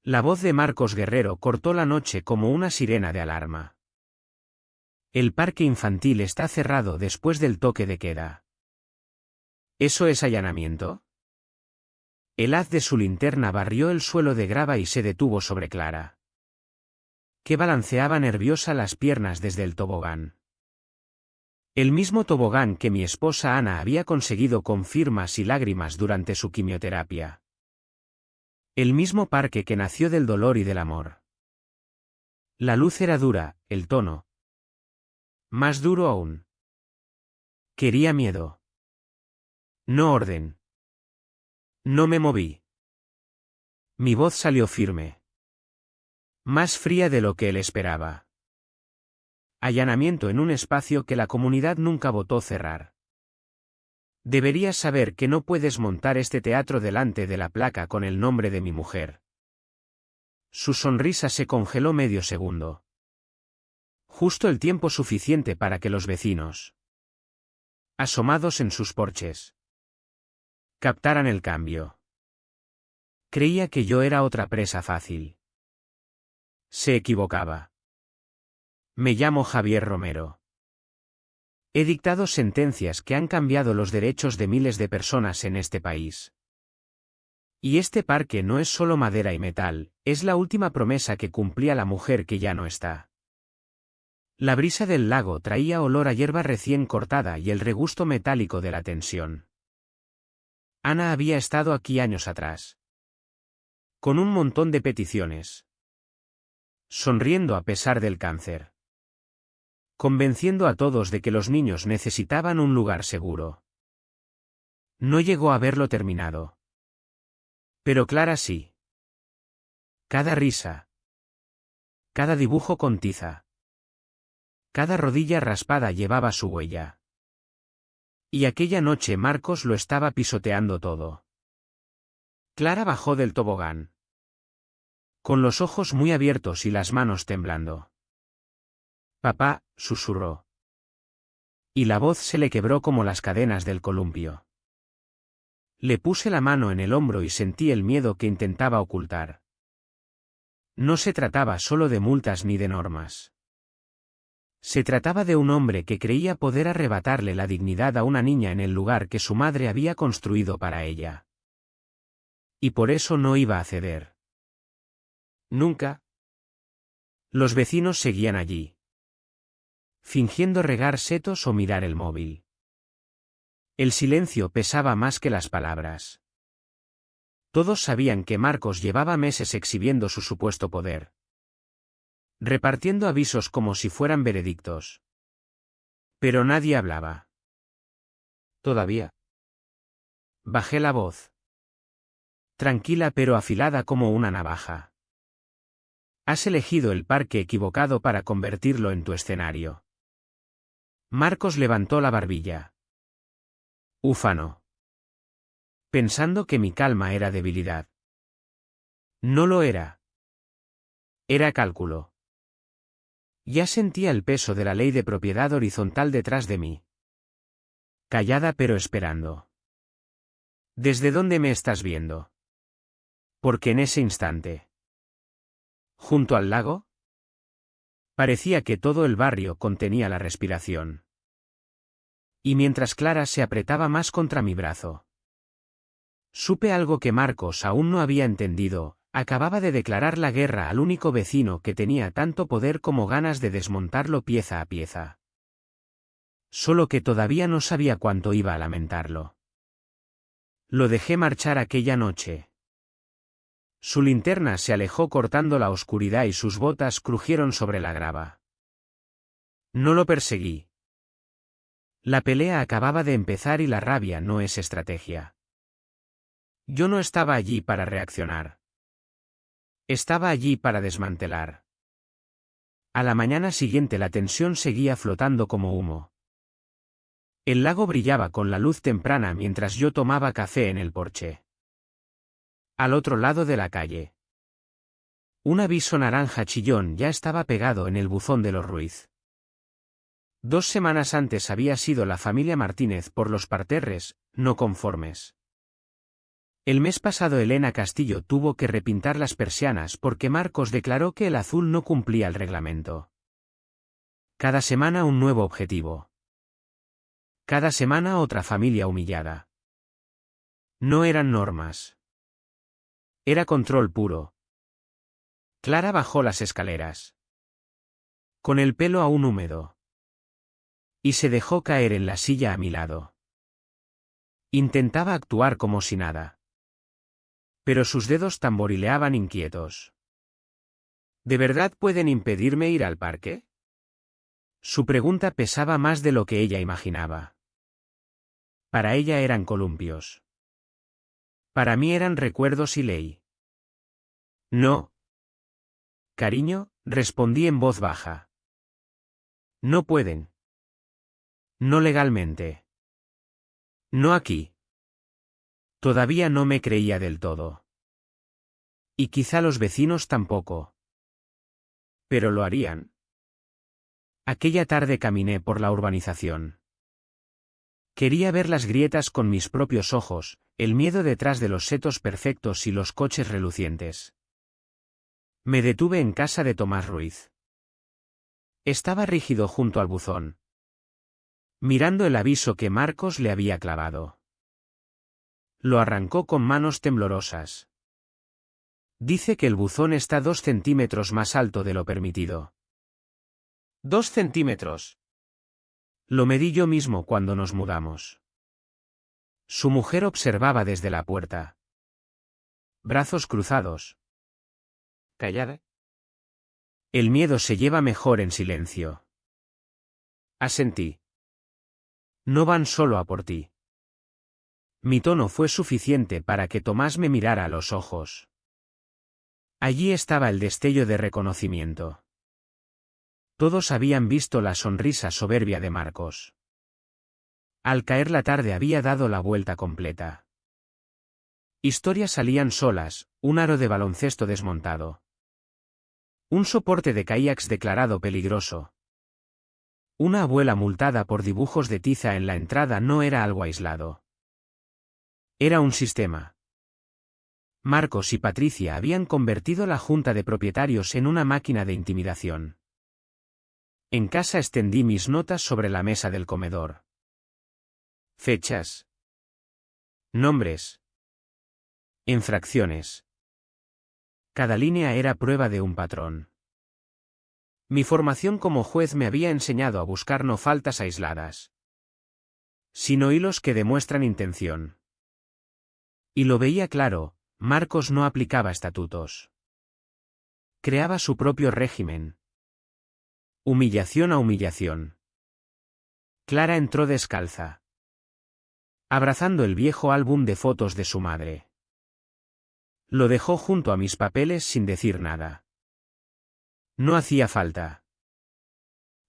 La voz de Marcos Guerrero cortó la noche como una sirena de alarma. El parque infantil está cerrado después del toque de queda. ¿Eso es allanamiento? El haz de su linterna barrió el suelo de grava y se detuvo sobre Clara, que balanceaba nerviosa las piernas desde el tobogán. El mismo tobogán que mi esposa Ana había conseguido con firmas y lágrimas durante su quimioterapia. El mismo parque que nació del dolor y del amor. La luz era dura, el tono más duro aún. Quería miedo. No orden. No me moví. Mi voz salió firme. Más fría de lo que él esperaba. Allanamiento en un espacio que la comunidad nunca votó cerrar. Deberías saber que no puedes montar este teatro delante de la placa con el nombre de mi mujer. Su sonrisa se congeló medio segundo. Justo el tiempo suficiente para que los vecinos, asomados en sus porches, captaran el cambio. Creía que yo era otra presa fácil. Se equivocaba. Me llamo Javier Romero. He dictado sentencias que han cambiado los derechos de miles de personas en este país. Y este parque no es solo madera y metal, es la última promesa que cumplía la mujer que ya no está. La brisa del lago traía olor a hierba recién cortada y el regusto metálico de la tensión. Ana había estado aquí años atrás. Con un montón de peticiones. Sonriendo a pesar del cáncer. Convenciendo a todos de que los niños necesitaban un lugar seguro. No llegó a verlo terminado. Pero Clara sí. Cada risa. Cada dibujo con tiza. Cada rodilla raspada llevaba su huella. Y aquella noche Marcos lo estaba pisoteando todo. Clara bajó del tobogán. Con los ojos muy abiertos y las manos temblando. Papá, susurró. Y la voz se le quebró como las cadenas del columpio. Le puse la mano en el hombro y sentí el miedo que intentaba ocultar. No se trataba solo de multas ni de normas. Se trataba de un hombre que creía poder arrebatarle la dignidad a una niña en el lugar que su madre había construido para ella. Y por eso no iba a ceder. Nunca. Los vecinos seguían allí. Fingiendo regar setos o mirar el móvil. El silencio pesaba más que las palabras. Todos sabían que Marcos llevaba meses exhibiendo su supuesto poder. Repartiendo avisos como si fueran veredictos. Pero nadie hablaba. Todavía. Bajé la voz. Tranquila pero afilada como una navaja. Has elegido el parque equivocado para convertirlo en tu escenario. Marcos levantó la barbilla. Ufano. Pensando que mi calma era debilidad. No lo era. Era cálculo. Ya sentía el peso de la ley de propiedad horizontal detrás de mí. Callada pero esperando. ¿Desde dónde me estás viendo? Porque en ese instante. ¿Junto al lago? Parecía que todo el barrio contenía la respiración. Y mientras Clara se apretaba más contra mi brazo. Supe algo que Marcos aún no había entendido. Acababa de declarar la guerra al único vecino que tenía tanto poder como ganas de desmontarlo pieza a pieza. Solo que todavía no sabía cuánto iba a lamentarlo. Lo dejé marchar aquella noche. Su linterna se alejó cortando la oscuridad y sus botas crujieron sobre la grava. No lo perseguí. La pelea acababa de empezar y la rabia no es estrategia. Yo no estaba allí para reaccionar. Estaba allí para desmantelar. A la mañana siguiente la tensión seguía flotando como humo. El lago brillaba con la luz temprana mientras yo tomaba café en el porche. Al otro lado de la calle. Un aviso naranja chillón ya estaba pegado en el buzón de los Ruiz. 2 semanas antes había sido la familia Martínez por los parterres, no conformes. El mes pasado Elena Castillo tuvo que repintar las persianas porque Marcos declaró que el azul no cumplía el reglamento. Cada semana un nuevo objetivo. Cada semana otra familia humillada. No eran normas. Era control puro. Clara bajó las escaleras. Con el pelo aún húmedo. Y se dejó caer en la silla a mi lado. Intentaba actuar como si nada. Pero sus dedos tamborileaban inquietos. ¿De verdad pueden impedirme ir al parque? Su pregunta pesaba más de lo que ella imaginaba. Para ella eran columpios. Para mí eran recuerdos y ley. No. Cariño, respondí en voz baja. No pueden. No legalmente. No aquí. Todavía no me creía del todo. Y quizá los vecinos tampoco. Pero lo harían. Aquella tarde caminé por la urbanización. Quería ver las grietas con mis propios ojos, el miedo detrás de los setos perfectos y los coches relucientes. Me detuve en casa de Tomás Ruiz. Estaba rígido junto al buzón, mirando el aviso que Marcos le había clavado. Lo arrancó con manos temblorosas. Dice que el buzón está 2 centímetros más alto de lo permitido. 2 centímetros. Lo medí yo mismo cuando nos mudamos. Su mujer observaba desde la puerta. Brazos cruzados. Callada. El miedo se lleva mejor en silencio. Asentí. No van solo a por ti. Mi tono fue suficiente para que Tomás me mirara a los ojos. Allí estaba el destello de reconocimiento. Todos habían visto la sonrisa soberbia de Marcos. Al caer la tarde había dado la vuelta completa. Historias salían solas, un aro de baloncesto desmontado. Un soporte de kayaks declarado peligroso. Una abuela multada por dibujos de tiza en la entrada no era algo aislado. Era un sistema. Marcos y Patricia habían convertido la junta de propietarios en una máquina de intimidación. En casa extendí mis notas sobre la mesa del comedor. Fechas. Nombres. Infracciones. Cada línea era prueba de un patrón. Mi formación como juez me había enseñado a buscar no faltas aisladas, sino hilos que demuestran intención. Y lo veía claro, Marcos no aplicaba estatutos. Creaba su propio régimen. Humillación a humillación. Clara entró descalza, abrazando el viejo álbum de fotos de su madre. Lo dejó junto a mis papeles sin decir nada. No hacía falta.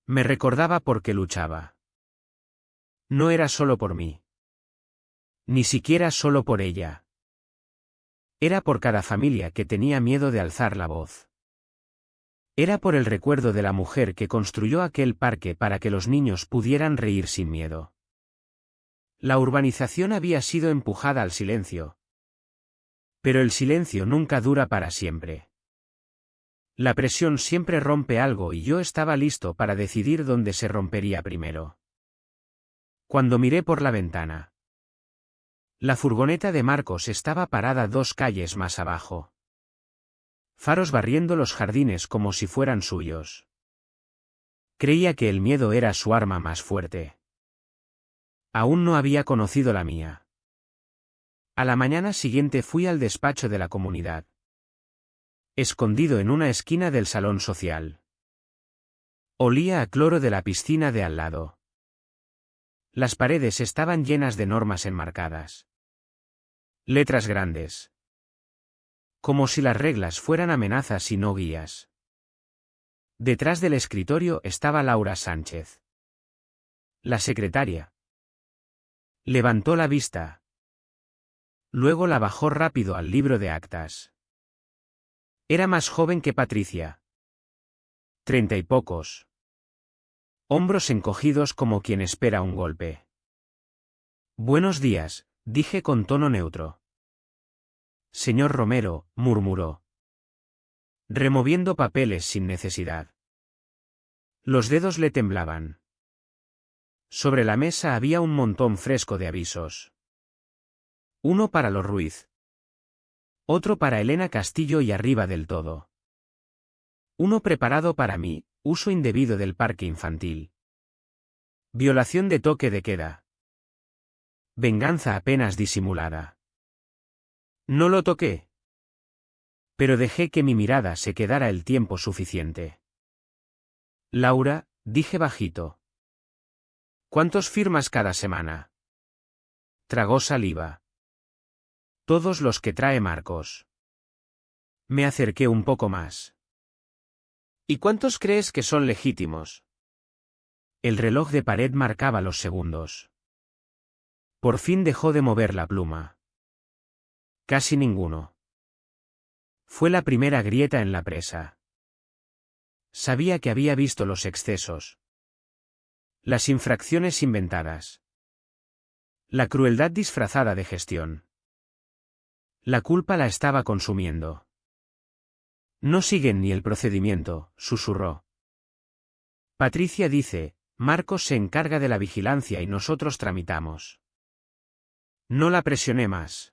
Me recordaba por qué luchaba. No era solo por mí. Ni siquiera solo por ella. Era por cada familia que tenía miedo de alzar la voz. Era por el recuerdo de la mujer que construyó aquel parque para que los niños pudieran reír sin miedo. La urbanización había sido empujada al silencio. Pero el silencio nunca dura para siempre. La presión siempre rompe algo y yo estaba listo para decidir dónde se rompería primero. Cuando miré por la ventana, la furgoneta de Marcos estaba parada 2 calles más abajo. Faros barriendo los jardines como si fueran suyos. Creía que el miedo era su arma más fuerte. Aún no había conocido la mía. A la mañana siguiente fui al despacho de la comunidad. Escondido en una esquina del salón social. Olía a cloro de la piscina de al lado. Las paredes estaban llenas de normas enmarcadas. Letras grandes. Como si las reglas fueran amenazas y no guías. Detrás del escritorio estaba Laura Sánchez. La secretaria. Levantó la vista. Luego la bajó rápido al libro de actas. Era más joven que Patricia. 30 y pocos. Hombros encogidos como quien espera un golpe. Buenos días, dije con tono neutro. Señor Romero, murmuró, removiendo papeles sin necesidad. Los dedos le temblaban. Sobre la mesa había un montón fresco de avisos. Uno para los Ruiz. Otro para Elena Castillo y arriba del todo. Uno preparado para mí, uso indebido del parque infantil. Violación de toque de queda. Venganza apenas disimulada. No lo toqué. Pero dejé que mi mirada se quedara el tiempo suficiente. Laura, dije bajito. ¿Cuántos firmas cada semana? Tragó saliva. Todos los que trae Marcos. Me acerqué un poco más. ¿Y cuántos crees que son legítimos? El reloj de pared marcaba los segundos. Por fin dejó de mover la pluma. Casi ninguno. Fue la primera grieta en la presa. Sabía que había visto los excesos. Las infracciones inventadas. La crueldad disfrazada de gestión. La culpa la estaba consumiendo. No siguen ni el procedimiento, susurró. Patricia dice, Marcos se encarga de la vigilancia y nosotros tramitamos. No la presioné más.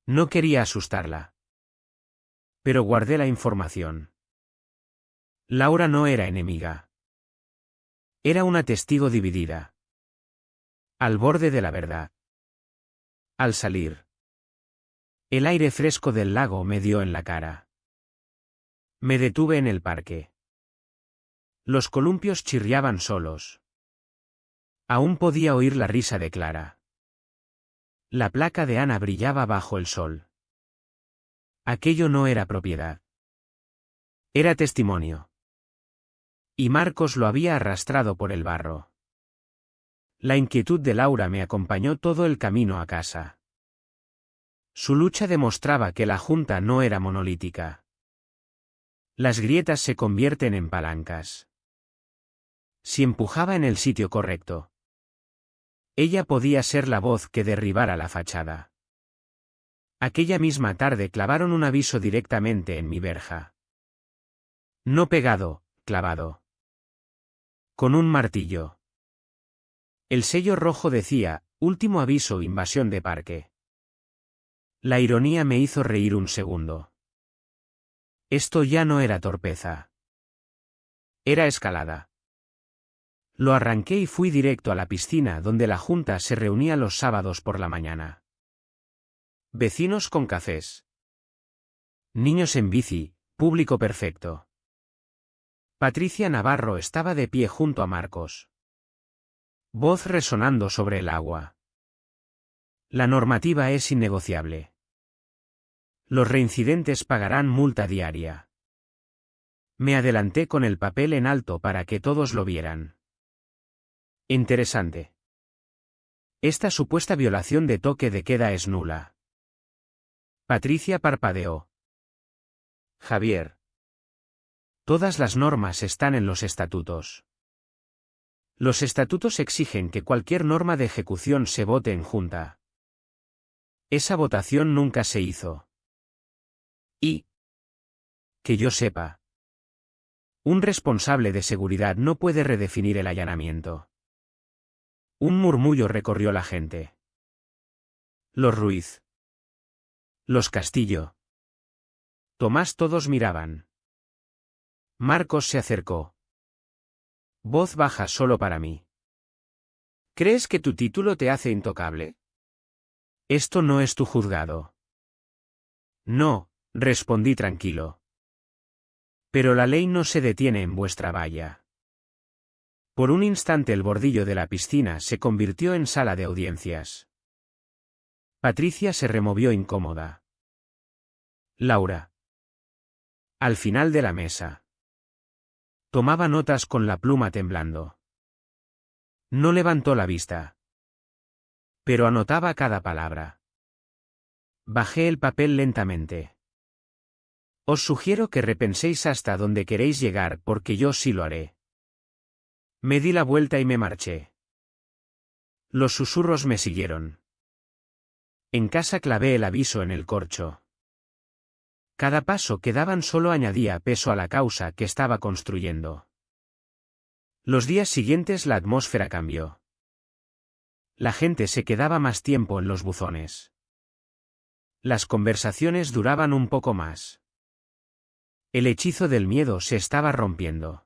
No quería asustarla. Pero guardé la información. Laura no era enemiga. Era una testigo dividida. Al borde de la verdad. Al salir. El aire fresco del lago me dio en la cara. Me detuve en el parque. Los columpios chirriaban solos. Aún podía oír la risa de Clara. La placa de Ana brillaba bajo el sol. Aquello no era propiedad. Era testimonio. Y Marcos lo había arrastrado por el barro. La inquietud de Laura me acompañó todo el camino a casa. Su lucha demostraba que la junta no era monolítica. Las grietas se convierten en palancas. Si empujaba en el sitio correcto, ella podía ser la voz que derribara la fachada. Aquella misma tarde clavaron un aviso directamente en mi verja. No pegado, clavado. Con un martillo. El sello rojo decía, último aviso, invasión de parque. La ironía me hizo reír un segundo. Esto ya no era torpeza. Era escalada. Lo arranqué y fui directo a la piscina donde la junta se reunía los sábados por la mañana. Vecinos con cafés. Niños en bici, público perfecto. Patricia Navarro estaba de pie junto a Marcos. Voz resonando sobre el agua. La normativa es innegociable. Los reincidentes pagarán multa diaria. Me adelanté con el papel en alto para que todos lo vieran. Interesante. Esta supuesta violación de toque de queda es nula. Patricia parpadeó. Javier. Todas las normas están en los estatutos. Los estatutos exigen que cualquier norma de ejecución se vote en junta. Esa votación nunca se hizo. Y, que yo sepa, un responsable de seguridad no puede redefinir el allanamiento. Un murmullo recorrió la gente. Los Ruiz. Los Castillo. Tomás, todos miraban. Marcos se acercó. Voz baja solo para mí. ¿Crees que tu título te hace intocable? Esto no es tu juzgado. No, respondí tranquilo. Pero la ley no se detiene en vuestra valla. Por un instante el bordillo de la piscina se convirtió en sala de audiencias. Patricia se removió incómoda. Laura. Al final de la mesa. Tomaba notas con la pluma temblando. No levantó la vista. Pero anotaba cada palabra. Bajé el papel lentamente. Os sugiero que repenséis hasta dónde queréis llegar porque yo sí lo haré. Me di la vuelta y me marché. Los susurros me siguieron. En casa clavé el aviso en el corcho. Cada paso que daban solo añadía peso a la causa que estaba construyendo. Los días siguientes la atmósfera cambió. La gente se quedaba más tiempo en los buzones. Las conversaciones duraban un poco más. El hechizo del miedo se estaba rompiendo.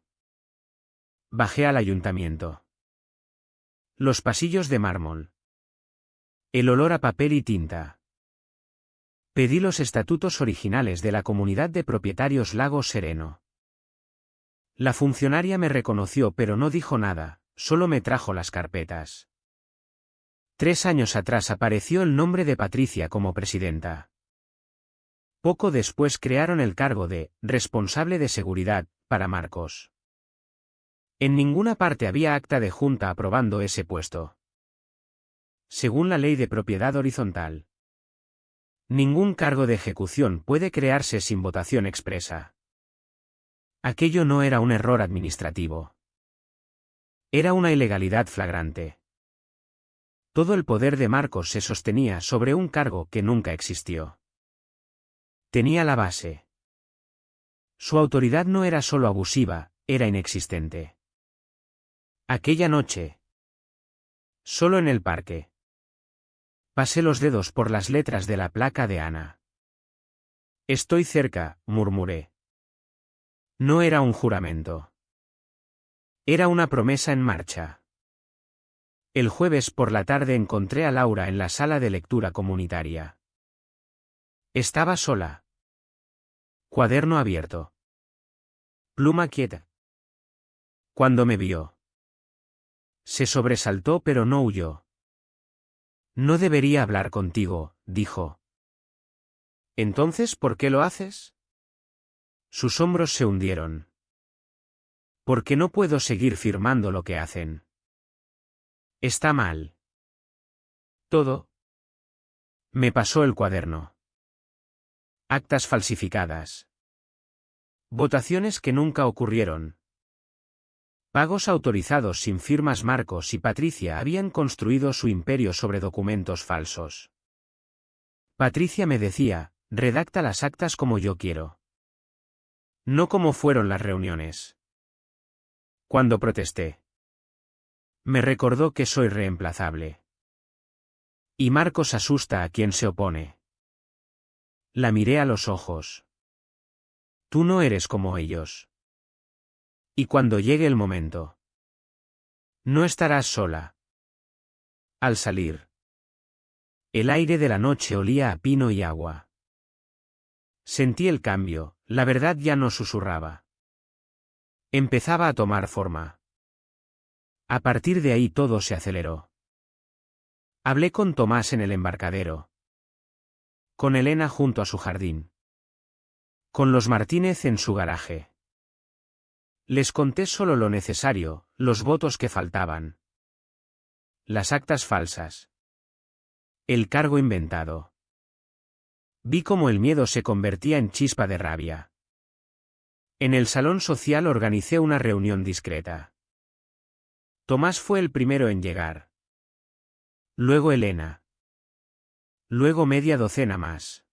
Bajé al ayuntamiento. Los pasillos de mármol. El olor a papel y tinta. Pedí los estatutos originales de la comunidad de propietarios Lago Sereno. La funcionaria me reconoció pero no dijo nada, solo me trajo las carpetas. 3 años atrás apareció el nombre de Patricia como presidenta. Poco después crearon el cargo de responsable de seguridad para Marcos. En ninguna parte había acta de junta aprobando ese puesto. Según la ley de propiedad horizontal, ningún cargo de ejecución puede crearse sin votación expresa. Aquello no era un error administrativo. Era una ilegalidad flagrante. Todo el poder de Marcos se sostenía sobre un cargo que nunca existió. Tenía la base. Su autoridad no era solo abusiva, era inexistente. Aquella noche, solo en el parque, pasé los dedos por las letras de la placa de Ana. Estoy cerca, murmuré. No era un juramento. Era una promesa en marcha. El jueves por la tarde encontré a Laura en la sala de lectura comunitaria. Estaba sola. Cuaderno abierto. Pluma quieta. Cuando me vio, se sobresaltó pero no huyó. No debería hablar contigo, dijo. Entonces, ¿por qué lo haces? Sus hombros se hundieron. Porque no puedo seguir firmando lo que hacen. Está mal. Todo. Me pasó el cuaderno. Actas falsificadas. Votaciones que nunca ocurrieron. Pagos autorizados sin firmas. Marcos y Patricia habían construido su imperio sobre documentos falsos. Patricia me decía, redacta las actas como yo quiero. No como fueron las reuniones. Cuando protesté, me recordó que soy reemplazable. Y Marcos asusta a quien se opone. La miré a los ojos. Tú no eres como ellos. Y cuando llegue el momento, no estarás sola. Al salir, el aire de la noche olía a pino y agua. Sentí el cambio, la verdad ya no susurraba. Empezaba a tomar forma. A partir de ahí todo se aceleró. Hablé con Tomás en el embarcadero. Con Elena junto a su jardín. Con los Martínez en su garaje. Les conté solo lo necesario, los votos que faltaban. Las actas falsas. El cargo inventado. Vi cómo el miedo se convertía en chispa de rabia. En el salón social organicé una reunión discreta. Tomás fue el primero en llegar. Luego Elena. Luego media docena más.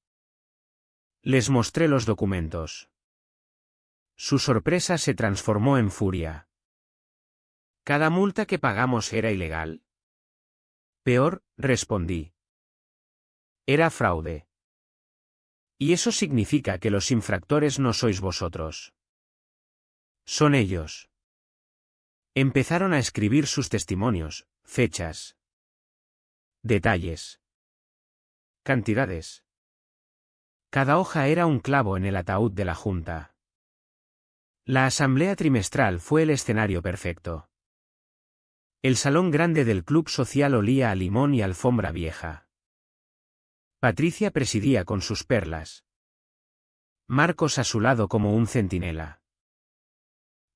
Les mostré los documentos. Su sorpresa se transformó en furia. ¿Cada multa que pagamos era ilegal? Peor, respondí. Era fraude. Y eso significa que los infractores no sois vosotros. Son ellos. Empezaron a escribir sus testimonios, fechas, detalles, cantidades. Cada hoja era un clavo en el ataúd de la Junta. La asamblea trimestral fue el escenario perfecto. El salón grande del club social olía a limón y alfombra vieja. Patricia presidía con sus perlas. Marcos a su lado como un centinela.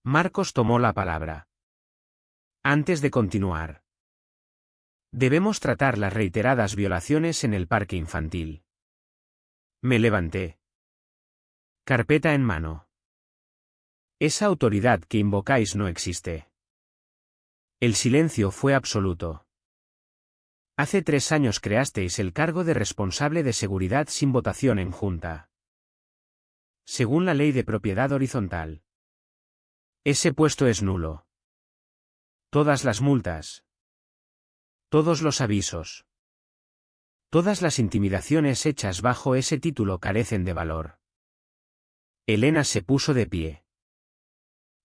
Marcos tomó la palabra. Antes de continuar, debemos tratar las reiteradas violaciones en el parque infantil. Me levanté. Carpeta en mano. Esa autoridad que invocáis no existe. El silencio fue absoluto. Hace 3 años creasteis el cargo de responsable de seguridad sin votación en junta. Según la ley de propiedad horizontal. Ese puesto es nulo. Todas las multas. Todos los avisos. Todas las intimidaciones hechas bajo ese título carecen de valor. Elena se puso de pie.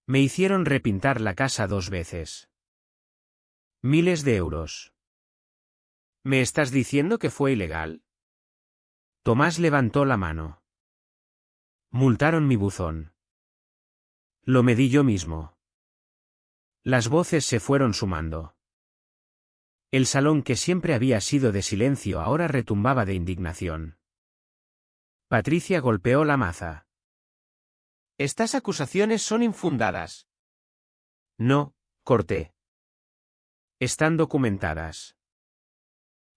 Me hicieron repintar la casa 2 veces. Miles de euros. ¿Me estás diciendo que fue ilegal? Tomás levantó la mano. Multaron mi buzón. Lo medí yo mismo. Las voces se fueron sumando. El salón que siempre había sido de silencio ahora retumbaba de indignación. Patricia golpeó la maza. Estas acusaciones son infundadas. No, corté. Están documentadas.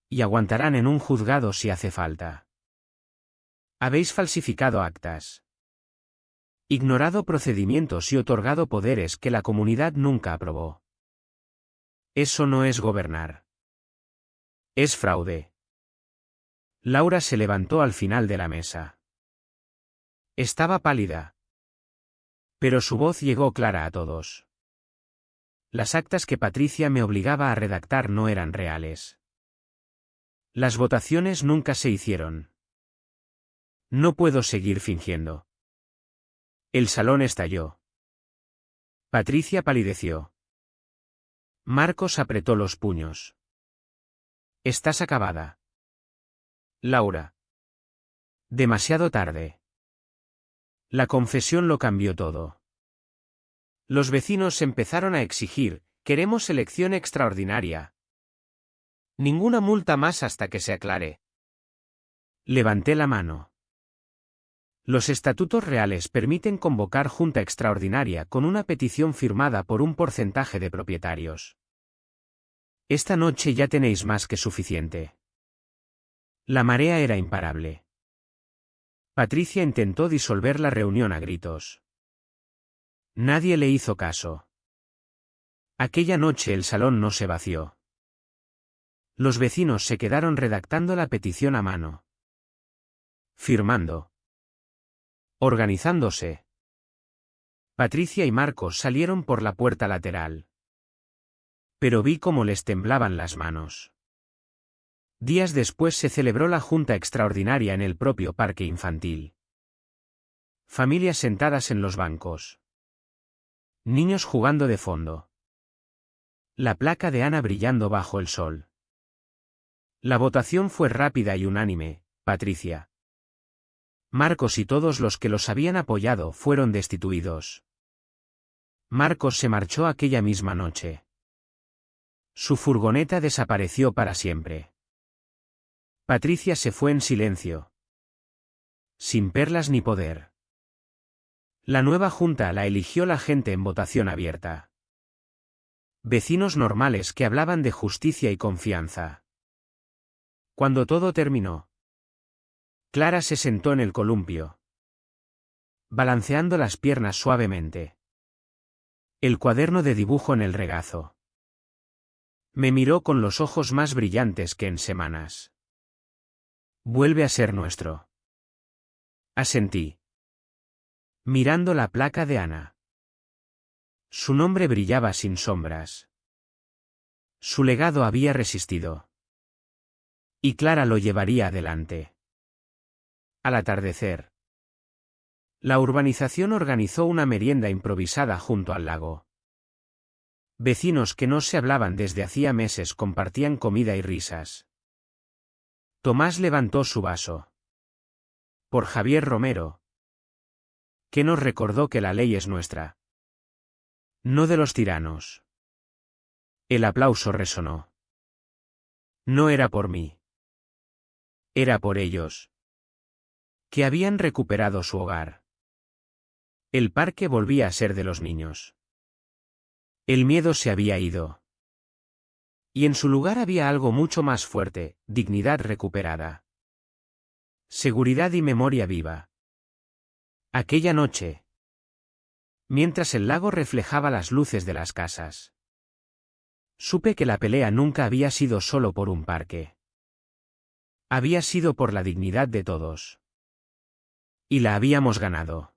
Y aguantarán en un juzgado si hace falta. Habéis falsificado actas. Ignorado procedimientos y otorgado poderes que la comunidad nunca aprobó. Eso no es gobernar. Es fraude. Laura se levantó al final de la mesa. Estaba pálida. Pero su voz llegó clara a todos. Las actas que Patricia me obligaba a redactar no eran reales. Las votaciones nunca se hicieron. No puedo seguir fingiendo. El salón estalló. Patricia palideció. Marcos apretó los puños. Estás acabada. Laura. Demasiado tarde. La confesión lo cambió todo. Los vecinos empezaron a exigir, queremos elección extraordinaria. Ninguna multa más hasta que se aclare. Levanté la mano. Los estatutos reales permiten convocar junta extraordinaria con una petición firmada por un porcentaje de propietarios. Esta noche ya tenéis más que suficiente. La marea era imparable. Patricia intentó disolver la reunión a gritos. Nadie le hizo caso. Aquella noche el salón no se vació. Los vecinos se quedaron redactando la petición a mano. Firmando. Organizándose. Patricia y Marcos salieron por la puerta lateral. Pero vi cómo les temblaban las manos. Días después se celebró la junta extraordinaria en el propio parque infantil. Familias sentadas en los bancos. Niños jugando de fondo. La placa de Ana brillando bajo el sol. La votación fue rápida y unánime, Patricia. Marcos y todos los que los habían apoyado fueron destituidos. Marcos se marchó aquella misma noche. Su furgoneta desapareció para siempre. Patricia se fue en silencio. Sin perlas ni poder. La nueva junta la eligió la gente en votación abierta. Vecinos normales que hablaban de justicia y confianza. Cuando todo terminó, Clara se sentó en el columpio, balanceando las piernas suavemente. El cuaderno de dibujo en el regazo. Me miró con los ojos más brillantes que en semanas. Vuelve a ser nuestro. Asentí. Mirando la placa de Ana. Su nombre brillaba sin sombras. Su legado había resistido. Y Clara lo llevaría adelante. Al atardecer, la urbanización organizó una merienda improvisada junto al lago. Vecinos que no se hablaban desde hacía meses compartían comida y risas. Tomás levantó su vaso. Por Javier Romero, que nos recordó que la ley es nuestra, no de los tiranos. El aplauso resonó. No era por mí. Era por ellos, que habían recuperado su hogar. El parque volvía a ser de los niños. El miedo se había ido. Y en su lugar había algo mucho más fuerte, dignidad recuperada. Seguridad y memoria viva. Aquella noche, mientras el lago reflejaba las luces de las casas, Supe que la pelea nunca había sido solo por un parque. Había sido por la dignidad de todos. Y la habíamos ganado.